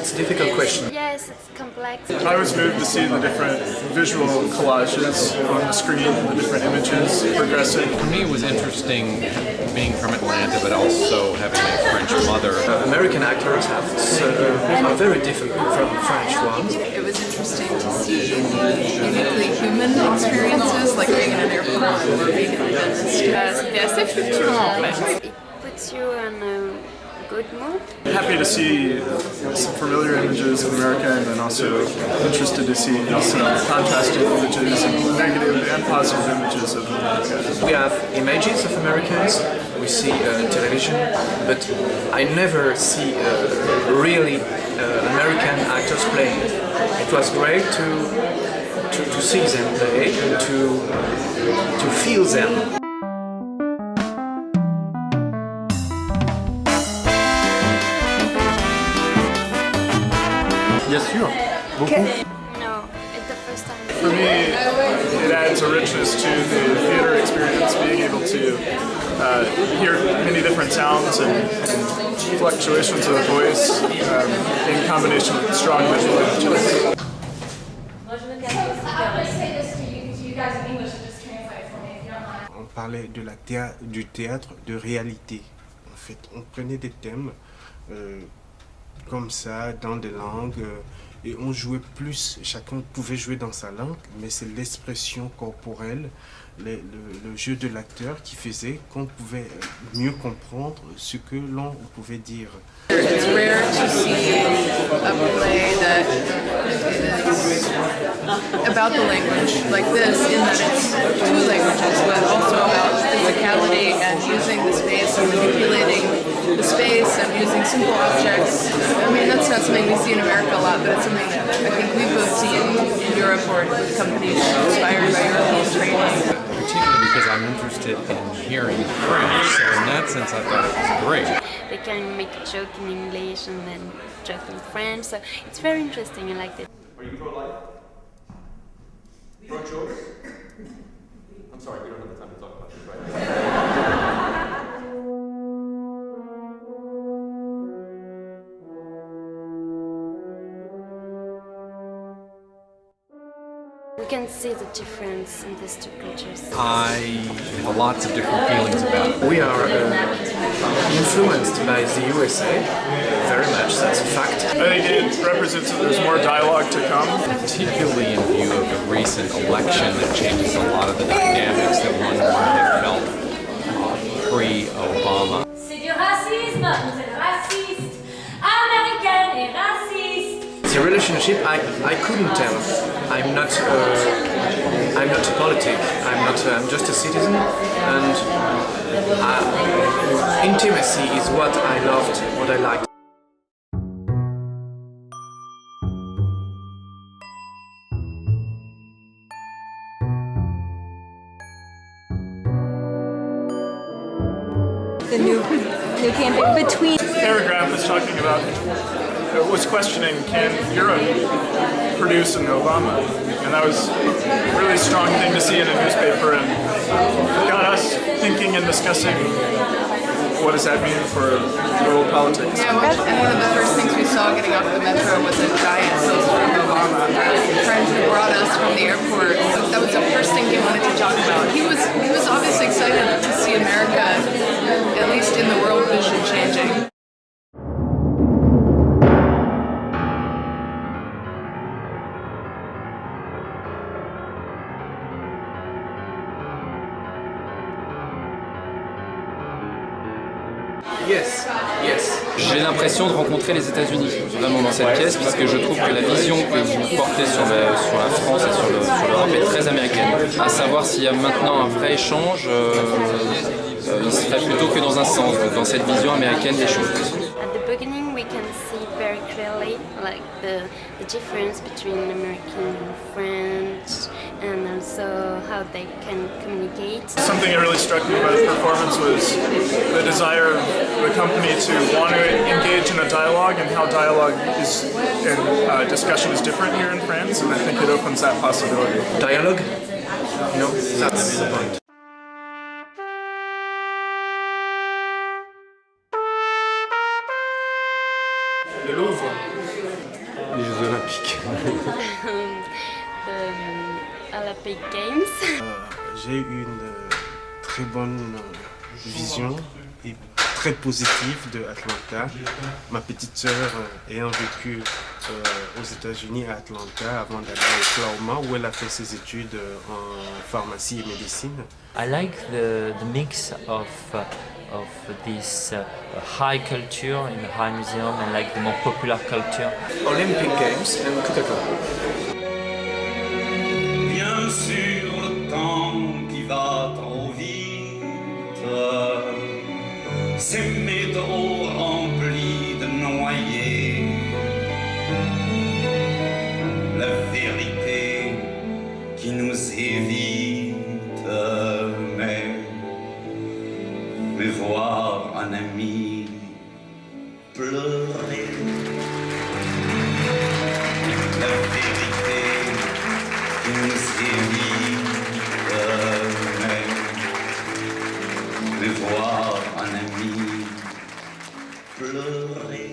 It's a difficult question. Yes, it's complex. I was moved to see the different visual collages on the screen, the different images progressing. For me, it was interesting being from Atlanta, but also having a French mother. American actors are very different from French ones. It was interesting to see uniquely human experiences, like being in an airport or being in a dentist. C'était assez fluctuant en fait. It puts you in a good mood. Happy to see some familiar images of America, and then also interested to see some contrasting images, and negative and positive images of America. We have images of Americans, we see television, but I never see really American actors playing. It was great to see them play and to feel them. Bien sûr, beaucoup. No, it's the first time. For me, it adds a richness to the theater experience, being able to hear many different sounds and fluctuations of the voice in combination with strong visual images. On parlait de du théâtre de réalité. En fait, on prenait des thèmes comme ça, dans des langues, et on jouait plus, chacun pouvait jouer dans sa langue, mais c'est l'expression corporelle, le jeu de l'acteur qui faisait qu'on pouvait mieux comprendre ce que l'on pouvait dire. It's rare to see a play that is about the language like this, in that it's two languages, but also about physicality and using the space and manipulating the space and using simple objects. I mean, that's not something we see in America a lot, but it's something that I think we've both seen in Europe or with companies inspired by European training. Particularly because I'm interested in hearing French, so in that sense I thought it was great. They can make a joke in English and then joke in French, so it's very interesting. I liked it. Are you pro-life? Pro-choice? I'm sorry, we don't have the time to talk about this right now. We can see the difference in these two cultures. I have lots of different feelings about it. We are influenced by the USA very much, that's a fact. I think it represents that there's more dialogue to come. Particularly in view of the recent election that changes a lot of the dynamics that one might have felt pre-Obama. C'est du racisme, vous êtes raciste, américaine et raciste. The relationship, I couldn't tell. I'm not a politic. I'm just a citizen, and intimacy is what I loved, what I liked. The new campaign between. Paragraph was talking about, was questioning, can Europe produce an Obama? And that was a really strong thing to see in a newspaper, and got us thinking and discussing what does that mean for world politics. Yeah, and one of the first things we saw getting off the metro was a giant poster of Obama. A friend who brought us from the airport, that was the first thing he wanted to talk about. He was obviously excited to see America, at least in the world vision, changing. Yes, yes. J'ai l'impression de rencontrer les États-Unis vraiment dans cette pièce, puisque je trouve que la vision que vous portez sur la France et sur l'Europe est très américaine. À savoir s'il y a maintenant un vrai échange, il serait plutôt que dans un sens, donc dans cette vision américaine des choses. At the beginning, we can see very clearly like the difference between American and French, and also how they can communicate. Something that really struck me about the performance was the desire of the company to want to engage in a dialogue, and how dialogue is and discussion is different here in France, and I think it opens that possibility. Dialogue? No, that's the point. Le Louvre. Olympiques. Olympic Games. J'ai eu une très bonne vision et très positive de Atlanta. Ma petite sœur ayant vécu aux États-Unis à Atlanta avant d'aller à Oklahoma où elle a fait ses études en pharmacie et médecine. I like the mix of this high culture in the high museum and like the more popular culture. Olympic Games and Coca-Cola. Bien sûr, le temps qui va trop vite, ces métros remplis de noyés, la vérité qui nous évite, mais voir un ami pleurer, la vérité qui nous évite, mais voir un ami pleurer.